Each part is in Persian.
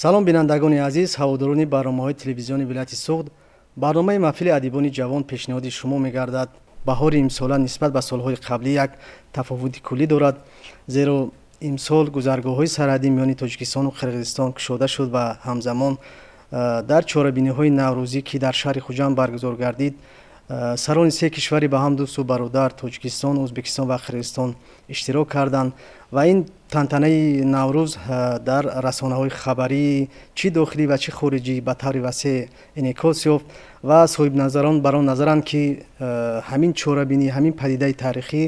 салом бинандагони азиз, ҳаводорони барномаҳои телевизиони вилояти Суғд. барномаи маҳфили адибони ҷавон пешниҳоди шумо мегардад. баҳори имсола нисбат ба солҳои қаблӣ як тафовути куллӣ дорад, зеро имсол гузаргоҳҳои сарҳадӣ миёни Тоҷикистону Қирғизистон кушода шуд ва ҳамзамон дар чорабиниҳои наврӯзӣ, ки дар шаҳри Хуҷанд баргузор гардид, сарони се кишвари ба ҳам дӯсту бародар Тоҷикистон, Ӯзбекистон ва Қирғизистон иштирок карданд ва ин тантанаи Наврӯз дар расонаҳои хабарӣ чӣ дохилӣ ва чӣ хориҷӣ ба таври васеъ инъикос ёфт ва соҳибназарон бар он назаранд, ки ҳамин чорабинӣ, ҳамин падидаи таърихӣ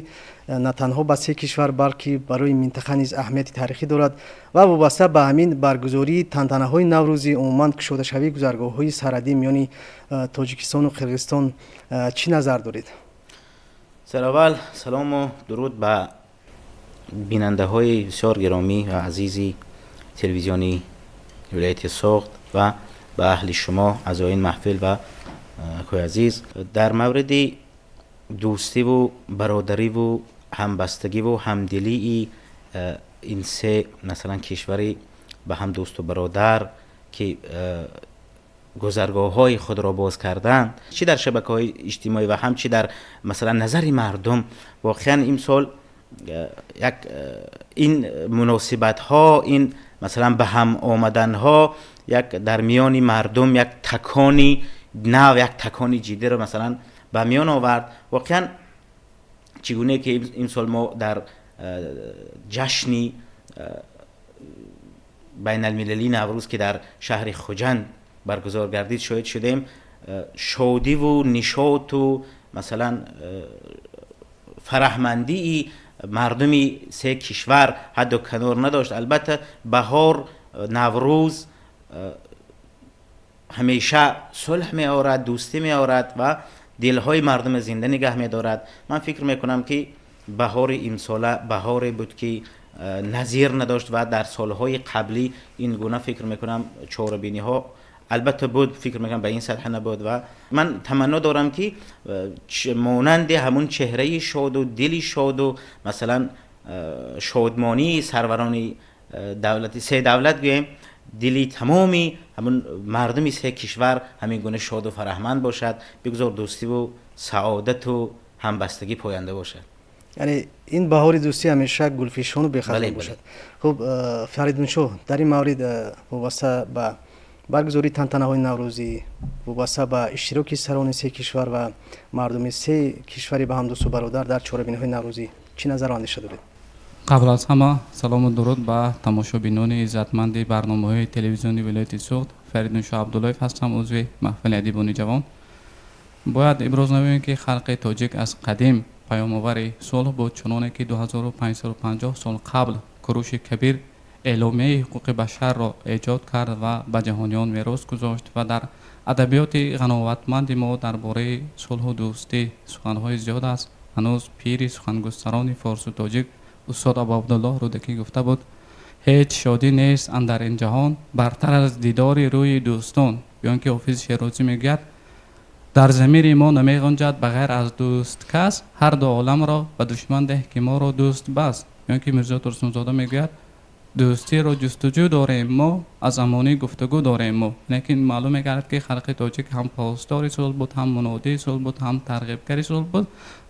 на танҳо ба се кишвар, балки барои минтақа низ аҳамияти таърихӣ дорад ва вобаста ба ҳамин баргузории тантанаҳои Наврӯзӣ, умуман кушодашавии гузаргоҳҳои сарҳадӣ миёни Тоҷикистону Қирғизистон чӣ назар доред? سرآول سلام و درود به بیننده های بسیار گرامی و عزیزی تلویزیونی ولایت سوغد و به اهل شما اعضای محفل و اخوی عزیز. در مورد دوستی و برادری و همبستگی و همدلی این سه مثلا کشوری به هم دوست و برادر که گذرگاه های خود را باز کردن، چی در شبکه های اجتماعی و هم چی در مثلا نظر مردم، واقعا این سال یک این مناسبت ها، این مثلا به هم آمدن ها یک در میان مردم یک تکانی نو، یک تکانی جدی را مثلا به میان آورد. واقعا چگونه که این سال ما در جشنی بین المللی نوروز که در شهر خوجند برگزار گردید شاهد شدیم. شادی و نشاط و مثلا فرحمندی مردمی سه کشور حد و کنار نداشت. البته بهار، نوروز همیشه صلح می آورد، دوستی می آورد و دلهای مردم زنده نگه می دارد. من فکر می کنم که بهار امساله بهاری بود که نظیر نداشت و در سالهای قبلی این گونه فکر می کنم چهاربینی ها البته بود، فکر میکنم به این سطح نبود و من تمنا دارم که مانند همون چهره شاد و دلی شاد و مثلا شادمانی سروران دولتی سه دولت گویم، دلی تمامی همون مردمی سه کشور همین گونه شاد و فرحمند باشد، بگذار دوستی و سعادت و همبستگی پاینده باشد. یعنی این بهار دوستی همیشه گلفشان و بخزان باشد. خب فرید منشو در این مورد وابسته به برگزاری تنتنه‌های نوروزی وابسته به اشتراک سران سه کشور و مردم سه کشوری به هم دوست و برادر در چهاربینی‌های نوروزی چی نظر اندیشه دارید؟ قبل از همه سلام و درود به تماشابینان عزتمند برنامه‌های تلویزیونی ولایت سوغد. فرید منشو عبداللهیف هستم، عضو محفل ادیبان جوان. باید ابراز نماییم که خلق تاجیک از قدیم پیام‌آور صلح بود، چنانه که 2550 سال قبل کوروش کبیر اعلامیه حقوق بشر را ایجاد کرد و به جهانیان میراث گذاشت و در ادبیات قناعتمند ما درباره صلح و دوستی سخن‌های زیاد است. هنوز پیر سخنگستران فارس و تاجیک استاد ابو عبدالله رودکی گفته بود هیچ شادی نیست اندر این جهان برتر از دیدار روی دوستان. بیان که حافظ شیرازی میگوید در ضمیر ما نمی‌گنجد بغیر از دوست کس، هر دو عالم را به دشمن ده که ما را دوست بس. بیان که میرزا ترسونزاده میگوید دوستی را جستجو داریم ما، از امانی گفتگو داریم ما. لیکن معلوم می‌گردد که خلق تاجیک هم پاسدار صلح بود، هم منادی صلح بود، هم ترغیبگر صلح بود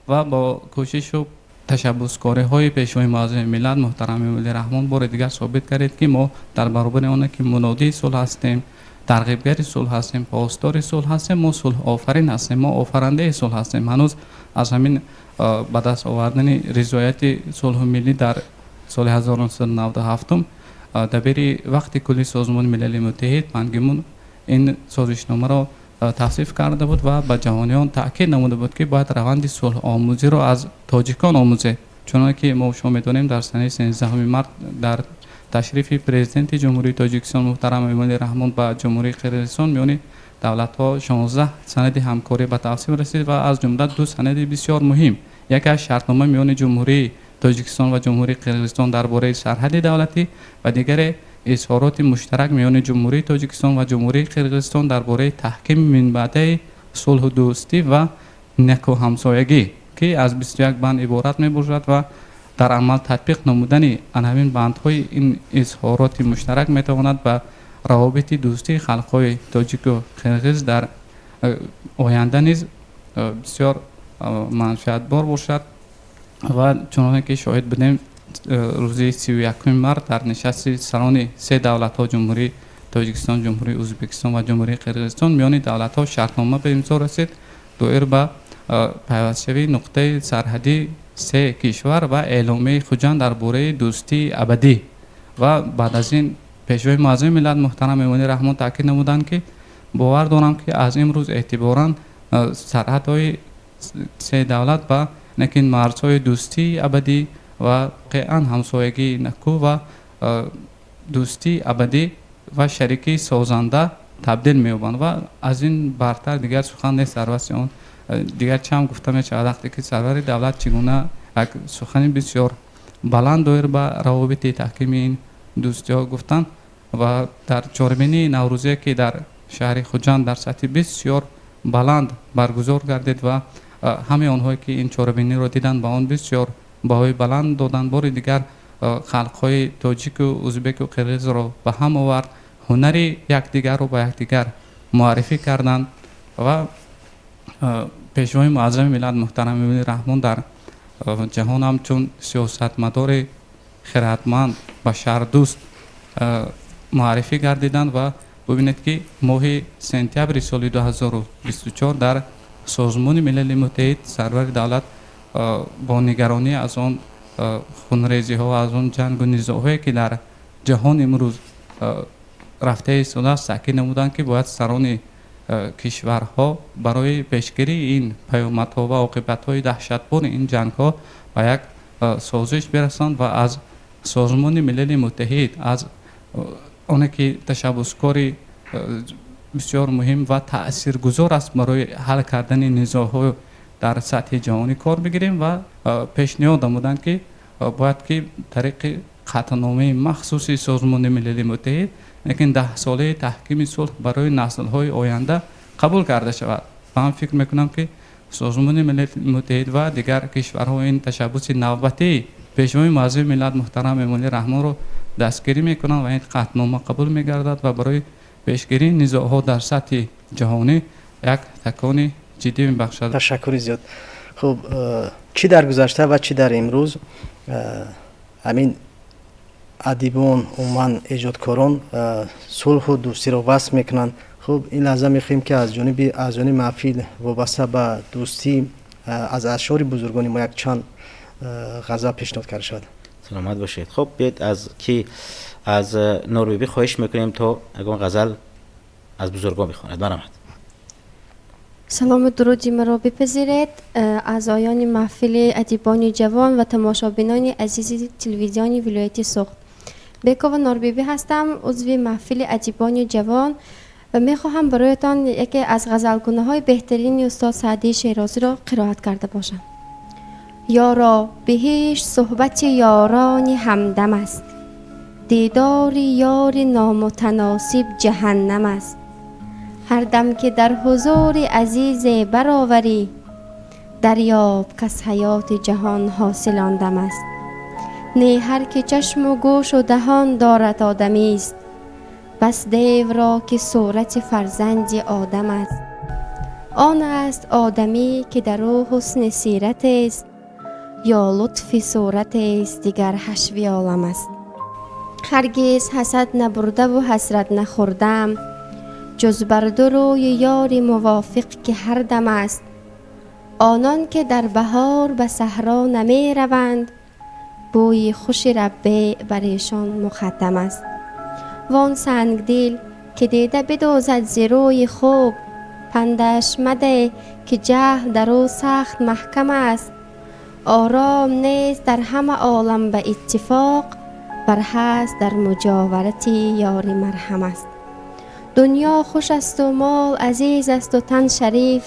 و با کوشش و تشبثکاری های پیشوای معظم ملت محترم ولی رحمان بار دیگر ثابت کردید که ما در برابر آن که منادی صلح هستیم، ترغیبگر صلح هستیم، پاسدار صلح هستیم، ما صلح آفرین هستیم، ما آفرنده صلح هستیم. هنوز از همین به دست آوردن رضایت صلح ملی در سال 1997 دبیر وقت کلی سازمان ملل متحد پان کی مون این سازشنامه را تصویب کرده بود و به جهانیان تاکید نموده بود که باید روند صلح آموزی را از تاجیکان آموزه. چنانکه ما شما می‌دانیم در سال 13 مارس در تشریف پرزیدنت جمهوری تاجیکستان محترم امالی رحمان به جمهوری قرقیزستان میان دولت‌ها 16 سند همکاری به تصویب رسید و از جمله دو سند بسیار مهم، یکی از شرطنامه میان جمهوری تاجیکستان و جمهوری قرقیزستان درباره سرحد دولتی و دیگر اظهارات مشترک میان جمهوری تاجیکستان و جمهوری قرقیزستان درباره تحکیم منبعث صلح و دوستی و نکو همسایگی که از 21 بند عبارت می‌باشد و در عمل تطبیق نمودن همین بندهای این اظهارات مشترک میتواند به روابط دوستی خلق‌های تاجیک و قرغیز در آینده نیز بسیار منفعتبار باشد و چنانکه که شاهد بودیم روز 31 مارس در نشست سران سه دولت‌ها جمهوری تاجیکستان، جمهوری ازبکستان و جمهوری قرغیزستان میان دولت‌ها شرطنامه به امضا رسید دایر به پیوست‌شوی نقطه سرحدی سه کشور و اعلامیه خوجند درباره دوستی ابدی و بعد از این پیشوای معظم ملت محترم ایوانی رحمان تاکید نمودند که باور دارم که از امروز اعتباراً سرحدهای سه دولت و نکن مرزهای دوستی ابدی و قطعاً همسایگی نکو و دوستی ابدی و شریکی سازنده تبدیل می‌یابند و از این برتر دیگر سخن نیست. سروس اون دیگر چم گفتم چه وقتی که سرور دولت چگونه یک سخن بسیار بلند دایر به روابط تحکیم این دوستی ها گفتن و در چهارمین نوروزی که در شهر خوجند در سطح بسیار بلند برگزار گردید و همه آنهایی که این چهارمینی را دیدن با آن بسیار بهای بلند دادن. بار دیگر خلق‌های تاجیک و ازبک و قرغیز را به هم آورد، هنری یکدیگر را با یکدیگر معرفی کردند و پیشوای معظم ملت محترم ایوانی رحمان در جهان همچون سیاستمدار خردمند و شهردوست معرفی گردیدند و ببینید که ماه سپتامبر سال 2024 در سازمان ملل متحد سرور دولت با نگرانی از آن خونریزی ها و از آن جنگ و نزاعی که در جهان امروز رفته ایستاده است تاکید نمودند که باید سران کشورها برای پیشگیری این پیامدها و عاقبت‌های دهشتبار این جنگ‌ها به یک سازش برسند و از سازمان ملل متحد از آنه که تشبسکاری بسیار مهم و تاثیرگذار است برای حل کردن نزاع‌ها در سطح جهانی کار بگیریم و پیشنهاد نمودند که باید که طریق قطعنامه مخصوصی سازمان ملل متحد لیکن 10 ساله تحکیم صلح برای نسل‌های آینده قبول کرده شود. من فکر میکنم که سازمان ملل متحد و دیگر کشورها این تشبس نوبتی پیشوای معظم ملت محترم ایوانی رحمان رو دستگیری میکنند و این قطعنامه قبول میگردد و برای پیشگیری نزاع‌ها در سطح جهانی یک تکان جدی میبخشد. تشکر زیاد. خب چی در گذشته و چی در امروز همین ادیبان عموما ایجادکاران صلح و دوستی را وصف میکنند. خب این لحظه میخواهیم که از جانب اعضای محفل وابسته به دوستی از اشعار بزرگان ما یک چند غزل پیشنهاد کرده شود. سلامت باشید. خب بیاید از نوربیبی خواهش میکنیم تا اگر غزل از بزرگان بخواند. برآمد. سلام و درودی مرا بپذیرید اعضایان محفل ادیبان جوان و تماشابینان عزیز تلویزیون ولایت سوخت. بیکو نوربیبی هستم، عضو محفل ادیبان جوان و میخواهم برایتان یکی از غزلگونه های بهترین استاد سعدی شیرازی را قرائت کرده باشم. یارا بهشت صحبت یاران همدم است، دیدار یار نامتناسب جهنم است. هر دم که در حضور عزیز برآوری، دریاب کز حیات جهان حاصل آن دم است. نه هر که چشم و گوش و دهان دارد آدمی است، بس دیو را که صورت فرزند آدم است. آن است آدمی که در او حسن سیرت است، یا لطف صورت است دیگر حشوی عالم است. هرگز حسد نبرده و حسرت نخوردم، جز بر دو روی یار موافق که هر دم است. آنان که در بهار به صحرا نمی روند، بوی خوش ربیع بر ایشان مقدم است. وان سنگ دل که دیده بدوزد ز روی خوب، پندش مده که جهل در او سخت محکم است. آرام نیست در همه عالم به اتفاق، بر هست در مجاورت یار مرهم است. دنیا خوش است و مال عزیز است و تن شریف،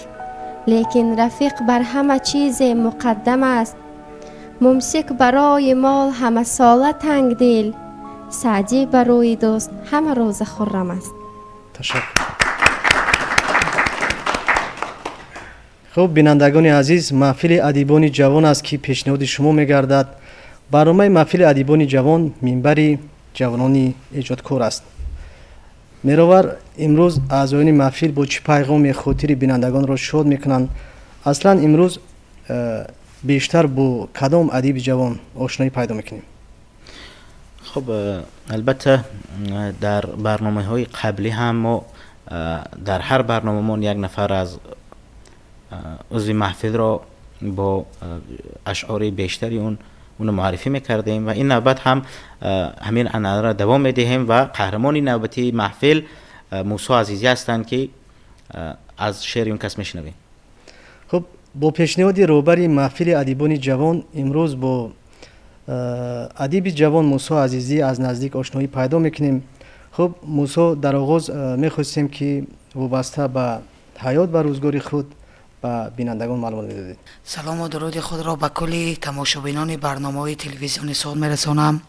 لیکن رفیق بر همه چیز مقدم است. ممسک برای مال همه ساله تنگ دل، سعدی برای دوست همه روز خرم است. تشکر. خب بینندگان عزیز، محفل ادیبان جوان است که پیشنهاد شما میگردد. برنامه محفل ادیبان جوان منبر جوانان ایجادکار است. меровар имрӯз аъзоёни маҳфил бо чӣ пайғоми хотири бинандагонро шод мекунанд? Аслан имрӯз бештар бо кадом адиби ҷавон ошноӣ пайдо мекунем? خب البته در برنامه های قبلی هم ما در هر برنامه‌مون یک نفر از عضو محفل را با اشعار بیشتری اون معرفی میکردیم و این نوبت هم همین عنعنه را دوام میدهیم و قهرمان نوبتی محفل موسی عزیزی هستند که از شعر اون کس میشنویم. خب با پیشنهاد روبری محفل ادیبان جوان امروز با ادیب جوان موسی عزیزی از نزدیک آشنایی پیدا میکنیم. خب موسی در آغاز میخواستیم که وابسته به حیات و روزگار خود با بینندگان معلومات میدادید. سلام و درود خود را به کل تماشابینان برنامه‌های تلویزیون صوت میرسانم.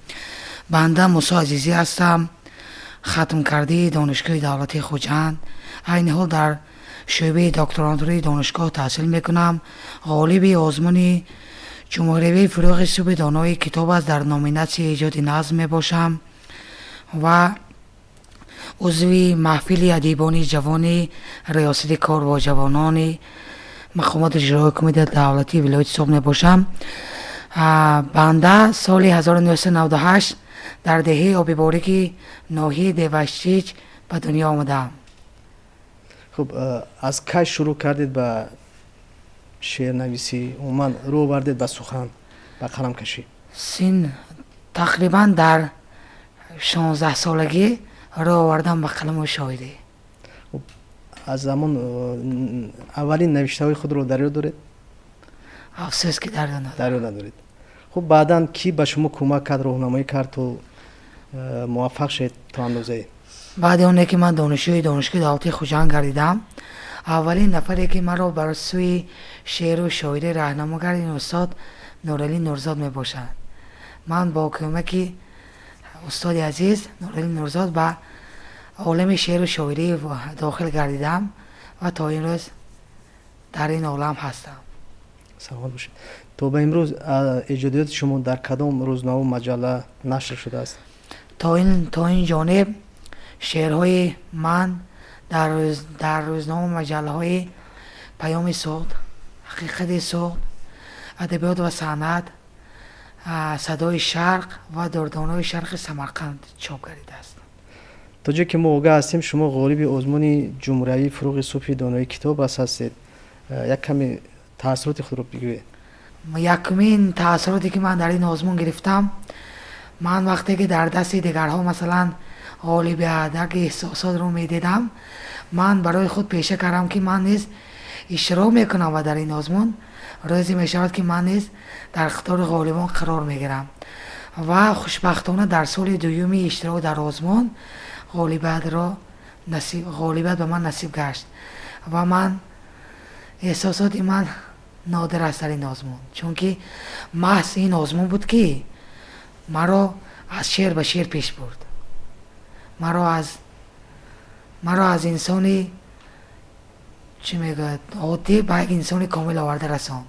بنده موسی عزیزی هستم. ختم کرده دانشگاه دولتی خوجند. عین حال در شعبه دکترانتوری دانشگاه تحصیل میکنم. غالب آزمون جمهوری فروغ صبح دانای کتاب است. در نامیناسی ایجاد نظم میباشم و عضو محفل ادیبان جوان ریاست کار با جوانان مقامات اجرایی کمیته دولتی ولایت صوب میباشم. بنده سال 1998 در دهه آب باریک ناحیه دیوشچیچ به دنیا آمدم. خب از کی شروع کردید به شعر نویسی؟ عموما رو آوردید به سخن و قلم کشی؟ سن تقریبا در 16 سالگی رو آوردم به قلم و شاعری. از زمان اولین نوشته های خود رو در یاد دارید؟ افسوس که در یاد ندارید. خب بعداً کی به شما کمک کرد، راهنمایی کرد تو موفق شد تا اندازه؟ بعد اونه که من دانشجوی دانشگاه دولتی خوجند گردیدم، اولین نفری که من رو بر سوی شعر و شاعری راهنما کرد این استاد نورعلی نورزاد می باشد. من با کمک استاد عزیز نورعلی نورزاد به عالم شعر و شاعری داخل گردیدم و تا این روز در این عالم هستم. سوال باشید. تا به امروز ایجادیات شما در کدام روزنامه و مجله نشر شده است؟ تا این جانب شعرهای من در روزنامه و مجله های پیام صوت، حقیقت صوت، ادبیات و صنعت، صدای شرق و دردانه شرق سمرقند چاپ گردیده است. تا جایی که ما آگاه هستیم شما غالب آزمون جمهوری فروغ صوفی دانای کتاب هستید. یک کمی تاثیرات خود رو بگویید. یکمین تاثیراتی که من در این آزمون گرفتم، من وقتی که در دست دیگرها مثلا غالب ادک احساسات رو میدیدم، من برای خود پیشه کردم که من نیز اشتراک میکنم و در این آزمون روزی میشود که من نیز در قطار غالبان قرار میگیرم و خوشبختانه در سال دومی اشتراک در آزمون غالبیت به من نصیب گشت و من احساسات من نادر است در این آزمون، چون که محض این آزمون بود که مرا از شعر به شعر پیش برد، مرا از انسانی چی میگه عادی به یک انسانی کامل آورده رساند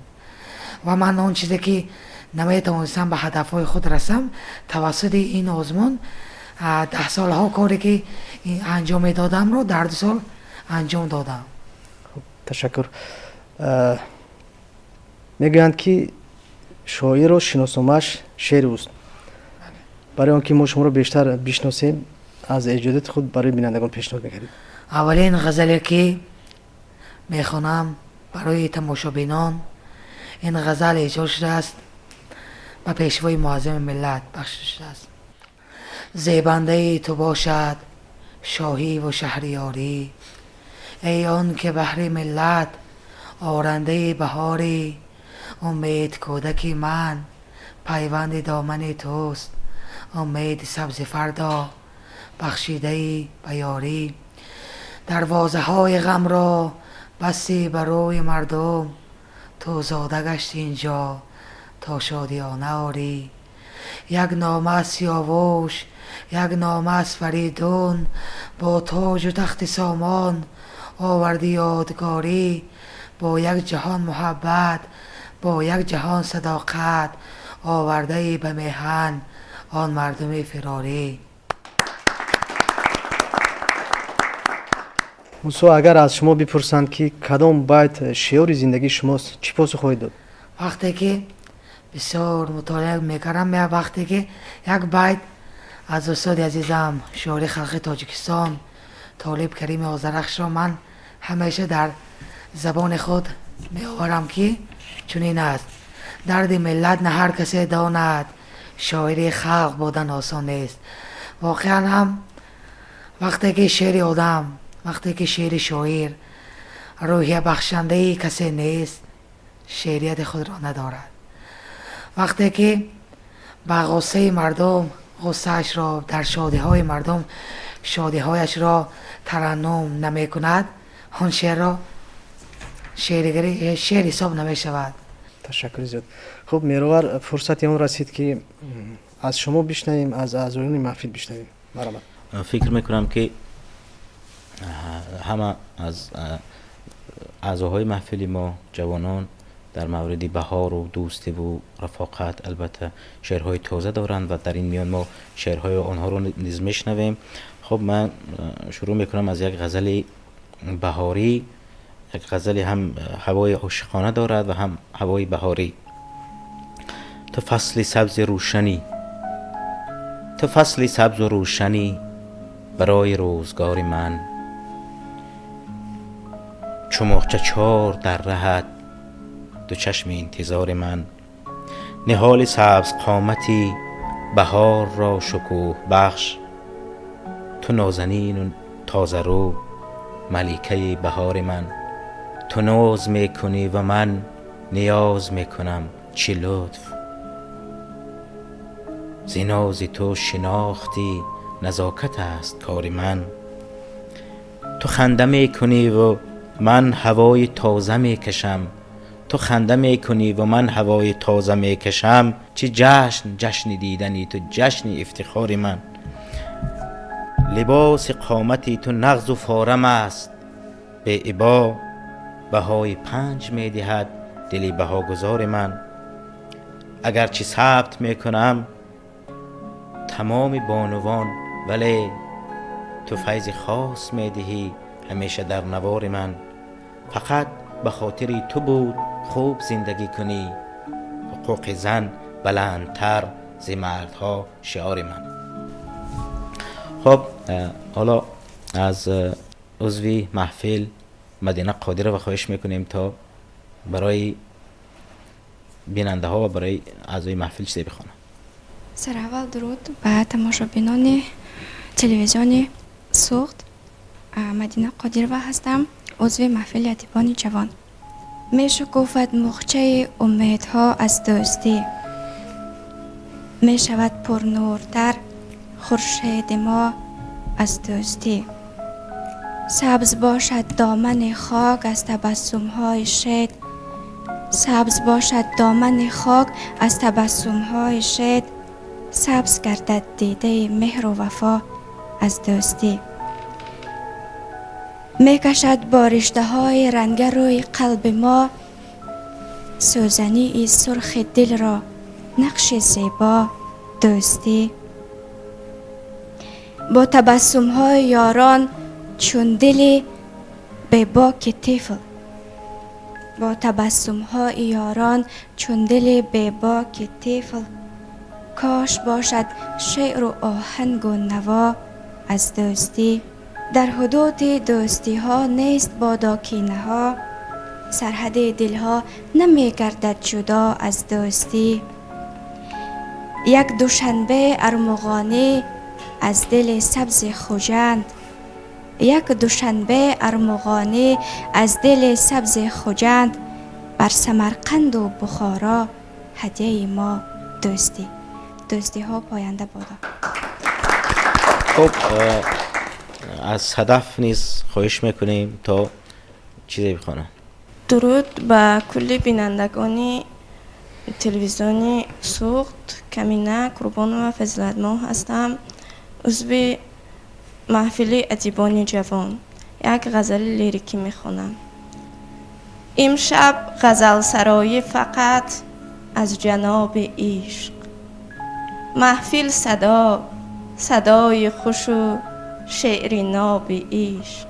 و من اون چیزی که نمیتونستم به هدفهای خود رسم توسط این آزمون 10 سالها کاری که انجام دادم رو در 2 سال انجام دادم. خب تشکر. میگویند که شاعر و شناسنامه‌اش شعر اوست. برای آنکه ما شما رو بیشتر بشناسیم از ایجادات خود برای بینندگان پیشنهاد میکنید. اولین غزلی که میخوانم برای تماشابینان، این غزل ایجاد شده است به پیشوای معظم ملت بخشیده شده است. زیبنده تو باشد شاهی و شهریاری، ای آن که بهر ملت آرنده بهاری، امید کودکی من پیوند دامن توست، امید سبز فردا بخشیده به یاری، دروازه های غم را بستی بر روی مردم، تو زاده گشتی اینجا تا شادیانه آری، یک نامه از سیاوش یک نامه از فریدون، با تاج و تخت سامان آوردی یادگاری، با یک جهان محبت با یک جهان صداقت، آورده به میهن آن مردم فراری. موسو اگر از شما بپرسند که کدام بیت شعار زندگی شماست چی پاسخ خواهید داد؟ وقتی که بسیار مطالعه میکردم یا وقتی که یک بیت از استاد عزیزم شاعر خلق تاجیکستان طالب کریم آذرخش را من همیشه در زبان خود میآورم که چنین است: درد ملت نه هر کسی داند، شاعری خلق بودن آسان نیست. واقعا هم وقتی که شعر آدم، وقتی که شعر شاعر روحیه بخشنده کسی نیست، شعریت خود را ندارد. وقتی که به غصه مردم غصهش را، در شادی های مردم شادی هایش را ترنم نمی کند، آن شعر را شعر حساب نمی شود. تشکر زیاد. خب میروار فرصتی اون رسید که از شما بشنویم، از اعضایان محفل بشنویم. مرحبا. فکر میکنم که همه از اعضاهای محفل ما جوانان در مورد بهار و دوستی و رفاقت البته شعرهای تازه دارند و در این میان ما شعرهای آنها رو نیز میشنویم. خب من شروع میکنم از یک غزل بهاری، یک غزل هم هوای عاشقانه دارد و هم هوای بهاری. تو فصل سبز روشنی، تو فصل سبز و روشنی برای روزگار من، چو مغچه چار در رهت دو چشم انتظار من، نهال سبز قامتی بهار را شکوه بخش، تو نازنین و تازه رو ملیکه بهار من، تو ناز میکنی و من نیاز میکنم چه لطف، زی ناز تو شناختی نزاکت است کار من، تو خنده میکنی و من هوای تازه میکشم، تو خنده میکنی و من هوای تازه میکشم، چه جشن دیدنی تو، جشن افتخار من، لباس قامتی تو نغز و فارم است، به ابا بهای 5 میدهد دلی بهاگذار من، اگرچه ثبت میکنم تمام بانوان ولی تو فیض خاص میدهی همیشه در نوار من، فقط به خاطر تو بود خوب زندگی کنی، حقوق زن بلندتر ز مردها شعار من. خب حالا از عضوی محفل مدینه قادره و خواهش میکنیم تا برای بیننده ها و برای اعضای محفل چیزی بخوانم. سرحال درود به تماشابینان تلویزیون سوخت. مدینه قادرова هستم، عضو محفل ادیبان جوان. می شکوفد مغچه امیدها از دوستی، می شود پرنورتر خورشید ما از دوستی، سبز باشد دامن خاک از تبسم های شید، سبز باشد دامن خاک از تبسم های شید، سبز گردد دیده مهر و وفا از دوستی، می کشد با رشته های رنگ روی قلب ما، سوزنی ای سرخ دل را نقش زیبا دوستی، با تبسم های یاران چون دل به باک طفل، با تبسم های یاران چون دل به باک طفل، کاش باشد شعر و آهنگ و نوا از دوستی، در حدود دوستی ها نیست بادا کینه ها، سرحد دل ها نمی گردد جدا از دوستی، یک دوشنبه ارمغانی از دل سبز خوجند، یک دوشنبه ارمغانی از دل سبز خوجند، بر سمرقند و بخارا هدیه ما دوستی. دوستی ها پاینده بادا. خب از صدف نیز خواهش میکنیم تا چیزی بخوانم. درود به کل بینندگان تلویزیونی سوخت. کمینه قربان و فضلت ما هستم، عضو محفل ادیبان جوان. یک غزل لیریکی میخونم. امشب غزل سرایی فقط از جناب عشق، محفل صدای خوش و شعر ناب عشق،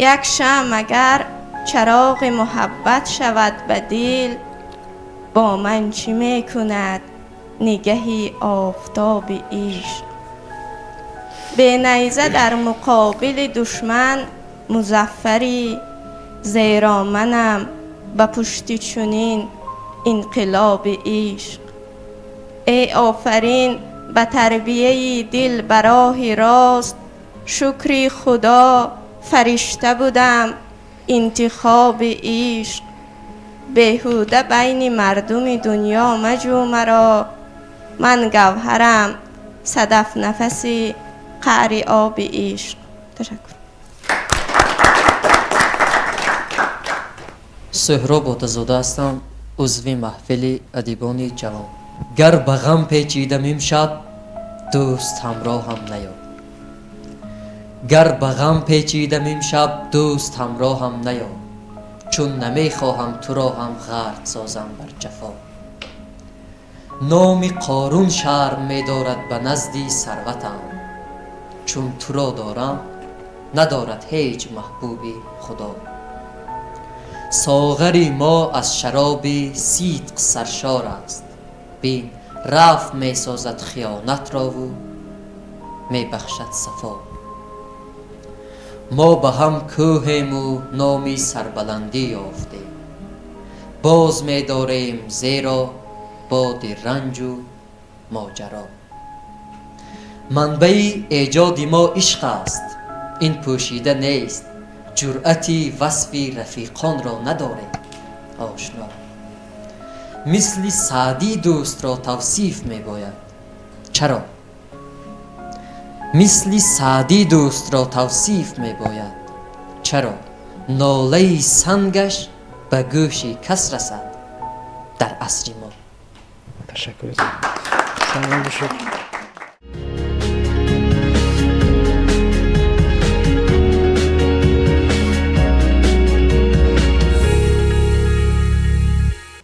یک شمع اگر چراغ محبت شود به دل، با من چی می کند نگهی آفتاب عشق. به نیزه در مقابل دشمن مظفری، زیرا منم به پشت چنین انقلاب عشق. ای آفرین به تربیه دل به راه راست، شکری خدا فرشته بودم انتخاب عشق. بیهوده بین مردم دنیا مجو مرا، من گوهرم صدف نفسی قعر آب عشق. تشکر. سهراب آتزاده هستم، عضو محفل ادیبان جوان. گر به غم پیچیدم امشب، دوست همراه هم نیاد. گر به غم پیچیدم امشب، دوست همراه هم نیاد. چون نمیخواهم تو را هم غرق سازم بر جفا. نام قارون شرم می‌دارد به نزدی ثروتم، چون تو را دارم ندارد هیچ محبوبی خدا. ساغری ما از شراب صدق سرشار است، بین رفت می سازد خیانت را و می بخشد صفا. ما به هم کوهیم و نامی سربلندی یافتیم، باز می داریم زیرا باد رنج و ماجرا. منبع ایجاد ما عشق است، این پوشیده نیست. جرأتی وصفی رفیقان را نداریم آشنا. مثل سعدی دوست را توصیف می باید. چرا؟ مثل سعدی دوست را توصیف می باید. چرا؟ ناله سنگش به گوش کس رسد در عصر ما. تشکر از شما. بشکر.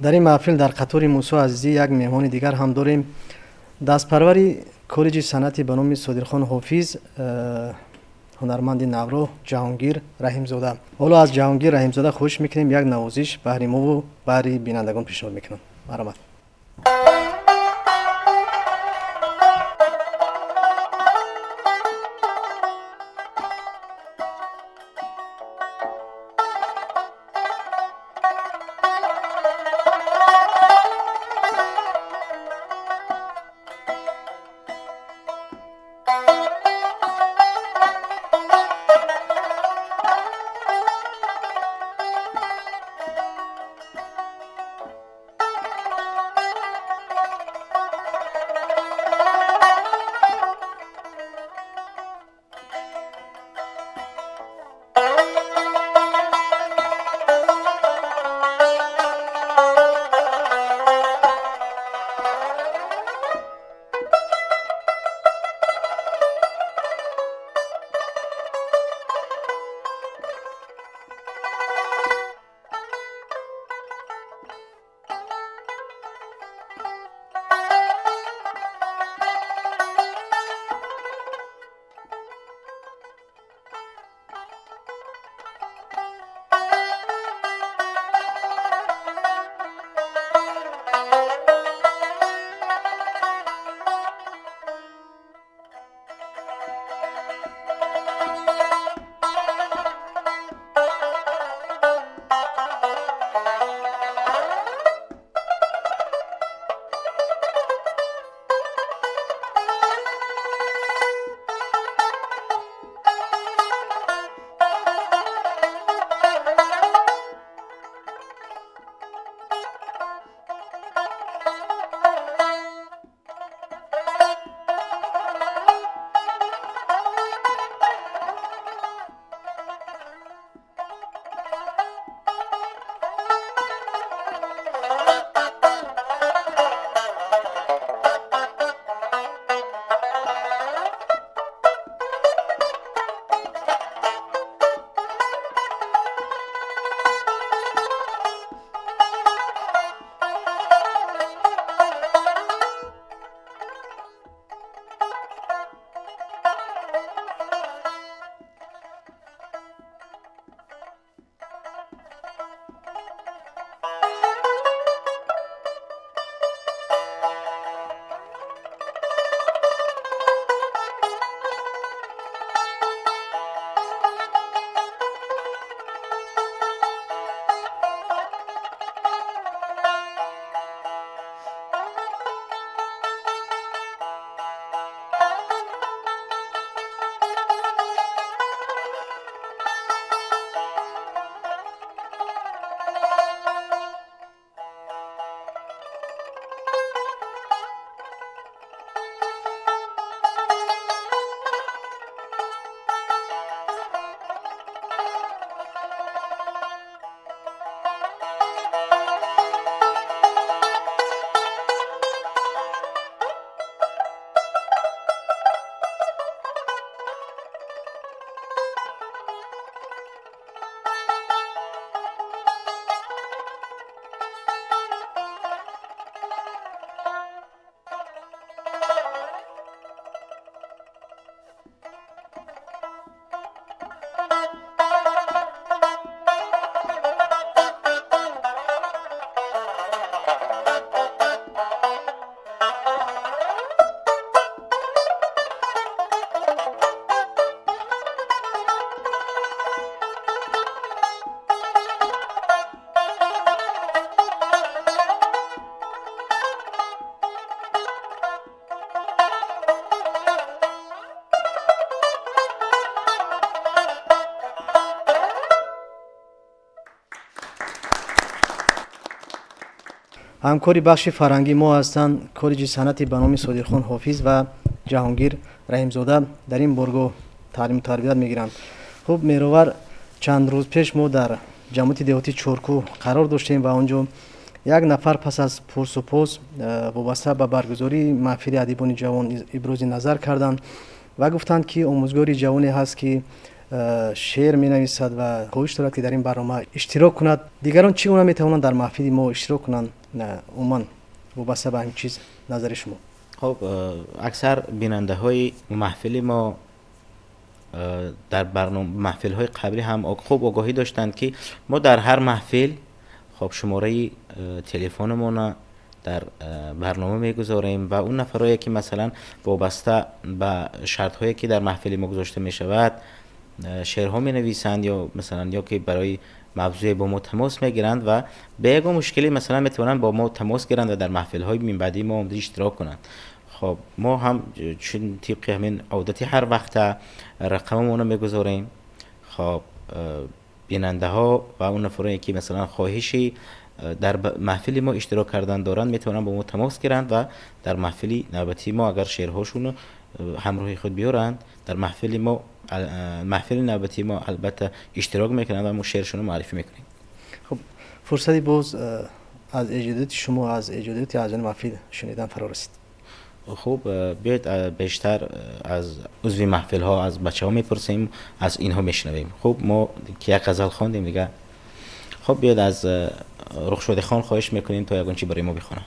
در این محفل در قطار موسی عزیزی یک مهمان دیگر هم داریم. دستپروری کالج صنعتی به نام صادقخان حافظ، هنرمند نورو جهانگیر رحیمزاده. حالا از جهانگیر رحیمزاده خواهش میکنیم یک نوازش بهر ما و بهر بینندگان پیشنهاد میکنم. مرحمت. ҳамкори бахши фарҳангӣ мо ҳастанд коллеҷи санъати ба номи содиқхон ҳофиз ва ҷаҳонгир раҳимзода дар ин боргоҳ таълиму тарбият мегиранд. хуб меровар, чанд рӯз пеш мо дар ҷамъияти деҳотии Чоркӯ қарор доштем ва он ҷо як нафар пас аз пурсупоз вобаста ба баргузории маҳфили адибони ҷавон ибрози назар карданд ва гуфтанд ки омӯзгори ҷавоне ҳаст ки шеър менависад ва хоҳиш дорад ки дар ин барнома иштирок кунад. Дигарон чӣ гуна метавонанд дар маҳфили мо иштирок кунанд? умуман вобаста ба ин чиз назари шумо? خب اکثر بیننده های محفل ما در برنامه محفل های قبلی هم خوب آگاهی داشتند که ما در هر محفل خب شماره تلفنمون در برنامه میگذاریم و اون نفرایی که مثلا وابسته به شرط هایی که در محفل ما گذاشته می شود شعرها می نویسند یا مثلا یا که برای موضوع با ما تماس میگیرند و به یک مشکلی مثلا میتونن با ما تماس گیرند و در محفل های من بعدی ما هم اشتراک کنند. خب ما هم چون طبق همین عادتی هر وقت رقممون رو میگذاریم. خب بیننده ها و اون نفرایی که مثلا خواهشی در محفل ما اشتراک کردن دارند میتونن با ما تماس گیرند و در محفل نوبتی ما اگر شعرهاشون همراهی خود بیارند در محفل نوبتی ما البته اشتراک میکنند و ما شعرشون رو معرفی میکنیم. خب فرصتی باز از ایجادات شما از ایجادات اعضای محفل شنیدن فرا رسید. خب بیاید بیشتر از عضو محفل ها از بچه ها میپرسیم، از اینها میشنویم. خب ما که یک غزل خواندیم دیگه. خب بیاید از رخشاده خان خواهش میکنیم تا یگان چی برای ما بخونه.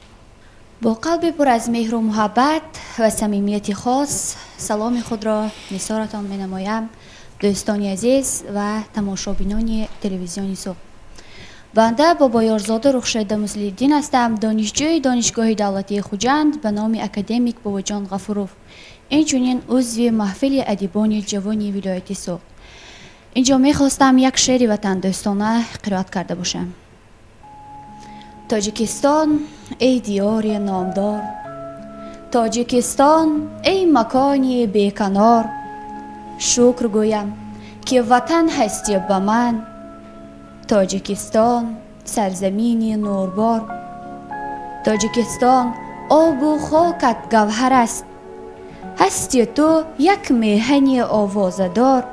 با قلب پر از مهر و محبت و صمیمیت خاص سلام خود را نثارتان می نمایم دوستان عزیز و تماشابینان تلویزیون صبح. بنده بابا یارزاده رخشاده مسلیدین هستم، دانشجوی دانشگاه دولتی خوجند به نام اکادمیک باباجان غفوروف، اینچنین عضو محفل ادیبان جوان ولایت صبح. اینجا میخواستم یک شعر وطن دوستانه قرائت کرده باشم. تاجیکستان ای دیار نامدار، تاجیکستان ای مکانی بیکنار، شکر گویم که وطن هستی به من. تاجیکستان سرزمین نوربار، تاجیکستان آب و خاکت گوهر است، هستی تو یک میهن آوازدار.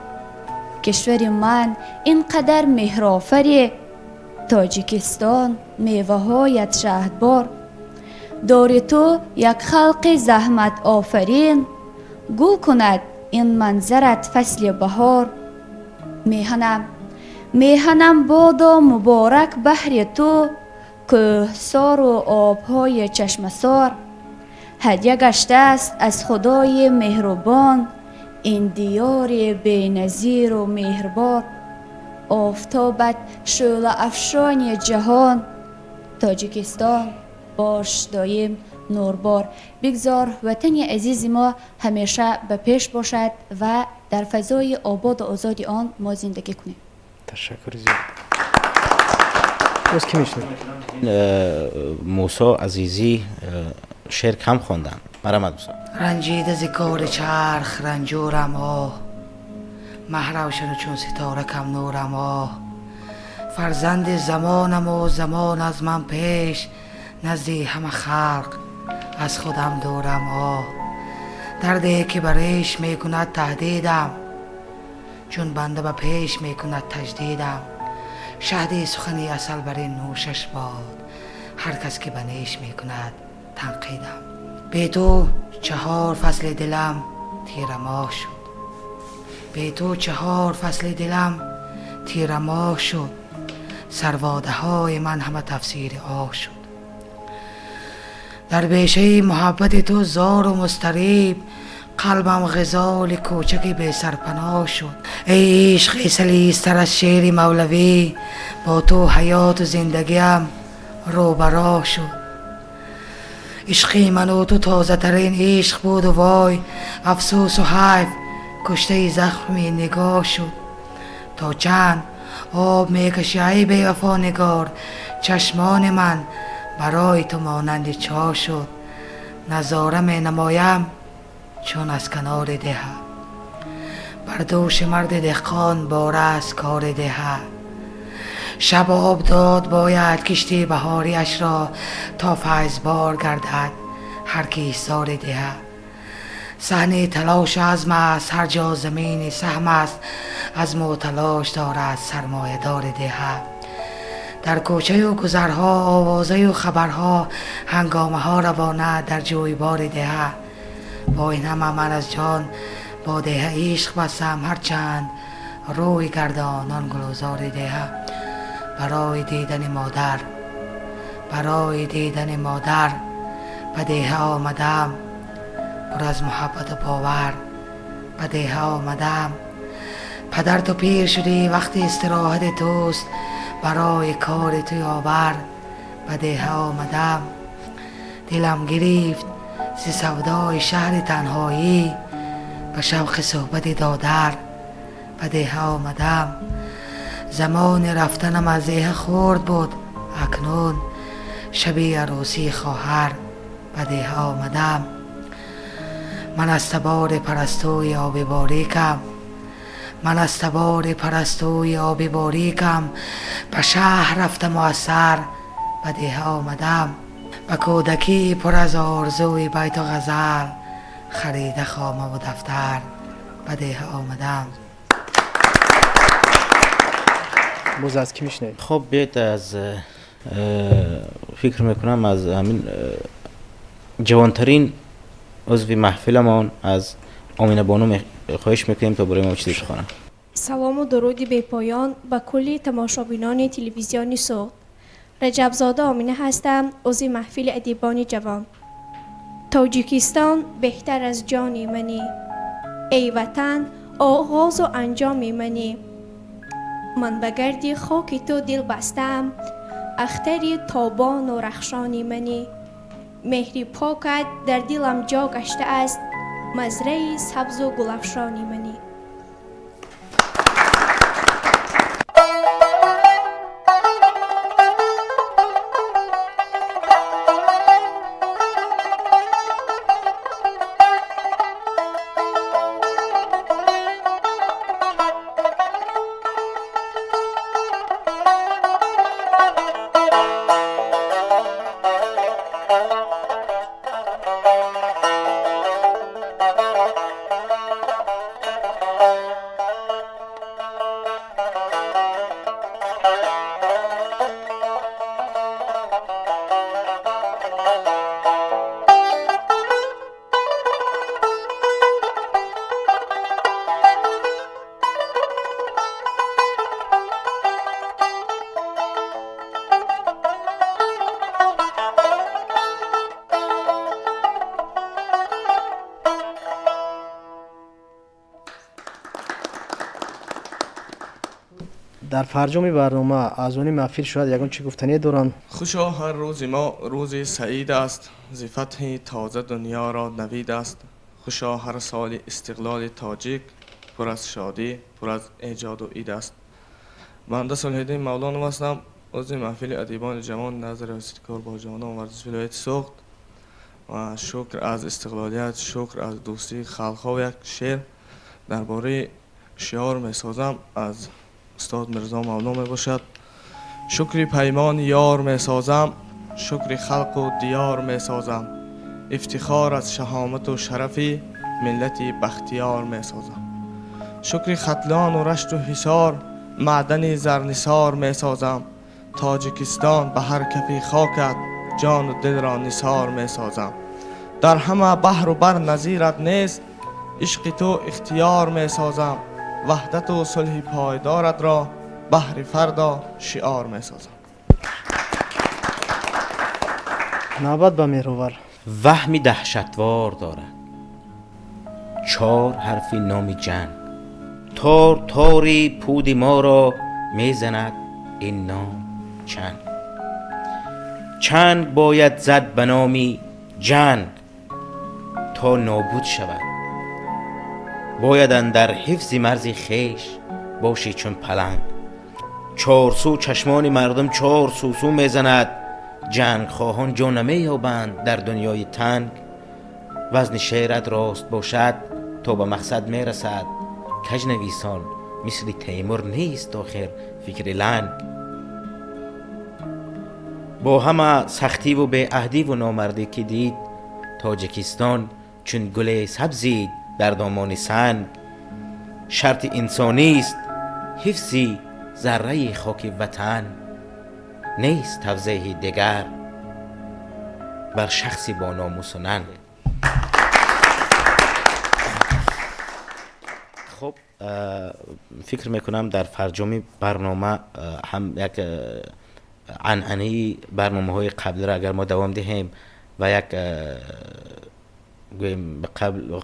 کشور من اینقدر مهرآفری، تاجیکستان میوه هایت شهدبار. داری تو یک خلق زحمت آفرین، گل کند این منظرت فصل بهار. میهنم بادا مبارک بحر تو، کوهسار و آبهای چشمسار. هدیه گشته است از خدای مهربان، این دیار بی‌نظیر و مهربان. آفتابت شعله افشان جهان، تاجیکستان باش دایم نوربار. بگذار وطن عزیز ما همیشه به پیش باشد و در فضای آباد و آزادی آن ما زندگی کنیم. تشکر زیاد. باز کی میشنید؟ موسی عزیزی شعر کم خواندن. مرحمت موسی. رنجیده ز کار چرخ رنجورم آه، مهروشن چون ستاره کم نورم آه. فرزند زمانم و زمان از من پیش، نزدی همه خلق از خودم دورم آه. دردی که بریش میکند تهدیدم، چون بنده به پیش میکند تجدیدم. شهدی سخنی اصل بر نوشش باد، هر کس که بنیش میکند تنقیدم. بی تو 4 فصل دلم تیر ماه شد، بی تو 4 فصل دلم تیر ماه شد. سرواده های من همه تفسیر آه شد. در بیشه محبت تو زار و مستریب، قلبم غزال کوچکی بی سرپناه شد. ای عشق سلیستر از شعر مولوی، با تو حیات و زندگیم روبراه شد. عشقی من و تو تازه ترین عشق بود و وای، افسوس و حیف کشته زخمی نگاه شد. تا چند آب میکشی ای بی وفا نگار، چشمان من برای تو مانند چاه شد. نظاره می نمایم چون از کنار ده، بر دوش مرد دهقان باره از کار ده. شب آب داد باید کشتی بهاریش را تا فیض بار گردد هر کی سار ده. صحنه تلاش عزم است هر جا زمین سهم است عزم و تلاش دارد سرمایه دار ده. در کوچه و گذرها آوازه و خبرها هنگامه ها روانه در جویبار ده. با این همه من از جان با ده عشق بستم هرچند روی گردانان گلوزار ده. برای دیدن مادر برای دیدن مادر به ده آمدم پر از محبت و باور به ده آمدم. پدر تو پیر شدی وقتی استراحت توست برای کار تو یاور به ده آمدم. دلم گرفت ز سودای شهر تنهایی به شوق صحبت دادر به ده آمدم. زمان رفتنم از ده خورد بود اکنون شبی عروسی خواهر به ده آمدم. من از تبار پرستوی آب باریکم من از تبار پرستوی آب باریکم به شهر رفتم و از سر به ده آمدم. به کودکی پر از آرزوی بیت و غزل خریده خامه و دفتر به ده آمدم. باز از کی میشنوید؟ خب بیت از فکر میکنم از همین جوانترین عضو محفلمان از آمینه بانو خواهش میکنیم تا برای ما چیزی بخوانم. سلام و درودی به پایان به کلی تماشابینان تلویزیونی صوت. رجبزاده آمینه هستم، عضو محفل ادیبان جوان. تاجیکستان بهتر از جان منی، ای وطن آغاز و انجام منی. من به گردی خاک تو دل بستم، اختری تابان و رخشانی منی. مهری پاکت در دلم جا گشته است، مزرعه سبز و گلفشانی منی. در فرجام برنامه از اون محفل شاید یگان چی گفتنی دارن؟ خوشا هر روز ما روز سعید است، ز فتح تازه دنیا را نوید است. خوشا هر سال استقلال تاجیک پر از شادی پر از ایجاد و عید است. بنده صلح‌الدین مولانا هستم، عضو محفل ادیبان جوان نظر استکار با جوانان ورزش ولایت سوخت و شکر از استقلالیت، شکر از دوستی خلق‌ها و یک شعر درباره شعار می‌سازم از استاد مرزا مولانا می باشد. شکر پیمان یار می سازم، شکر خلق و دیار می سازم. افتخار از شهامت و شرفی ملتی بختیار می سازم. شکر ختلان و رشت و حصار معدن زرنثار می سازم. تاجیکستان به هر کفی خاکت جان و دل را نثار می سازم. در همه بحر و بر نظیرت نیست، عشق تو اختیار می سازم. وحدت و صلح پایدارت را بحر فردا شعار می سازم. نوبت به مهرور. وهمی دهشتوار دارد 4 حرف نام جنگ. تار تاری پود ما را میزند این نام چنگ. چنگ باید زد به نامی جنگ تا نابود شود. باید اندر حفظ مرز خویش باشی چون پلنگ. 4 سو چشمان مردم 4 سو میزند. جنگ خواهان جا نمییابند در دنیای تنگ. وزن شعرت راست باشد تا به مقصد میرسد. کج نویسان مثل تیمور نیست آخر فکر لنگ. با همه سختی و به عهدی و نامردی که دید، تاجیکستان چون گل سبزی در دامان سنگ. شرط انسانی است حفظی ذره خاک وطن، نیست توضیح دیگر بر شخصی با ناموس و ننگ. خب فکر میکنم در فرجام برنامه هم یک عنعنه برنامه های قبل را اگر ما دوام دهیم و یک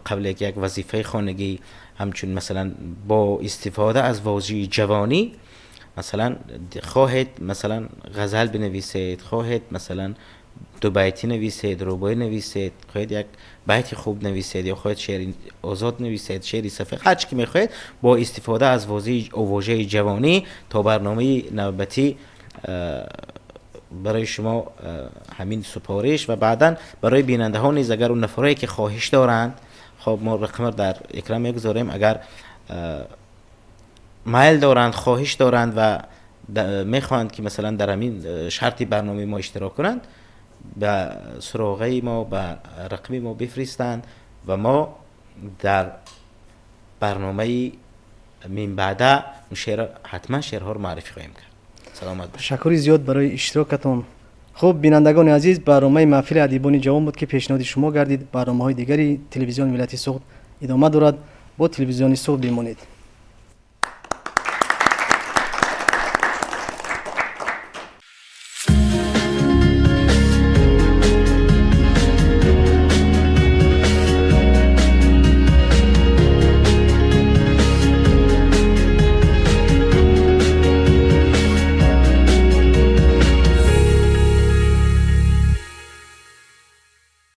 قبل یک وظیفه خانگی، همچون مثلا با استفاده از واژه جوانی، مثلا خواهید مثلا غزل بنویسید، خواهید مثلا دو بیتی نویسید، رباعی نویسید، خواهید یک بیت خوب نویسید یا خواهید شعر آزاد نویسید، شعری صفحه، هر چی که میخواهید با استفاده از واژه جوانی تا برنامه نوبتی برای شما همین سپارش و بعدا برای بیننده ها نیز اگر اون نفرایی که خواهش دارند، خب ما رقم در اکرام میگذاریم، اگر مایل دارند، خواهش دارند و میخواهند که مثلا در همین شرط برنامه ما اشتراک کنند، به سراغه ما به رقم ما بفرستند و ما در برنامه من بعد حتما شعرها رو معرفی خواهیم کرد. سلامت باشید. تشکر زیاد برای اشتراکتون. خب بینندگان عزیز، برنامه محفل ادیبان جوان بود که پیشنهاد شما گردید. برنامه‌های دیگری تلویزیون ولایت سوخت ادامه دارد. با تلویزیون سوخت بمانید.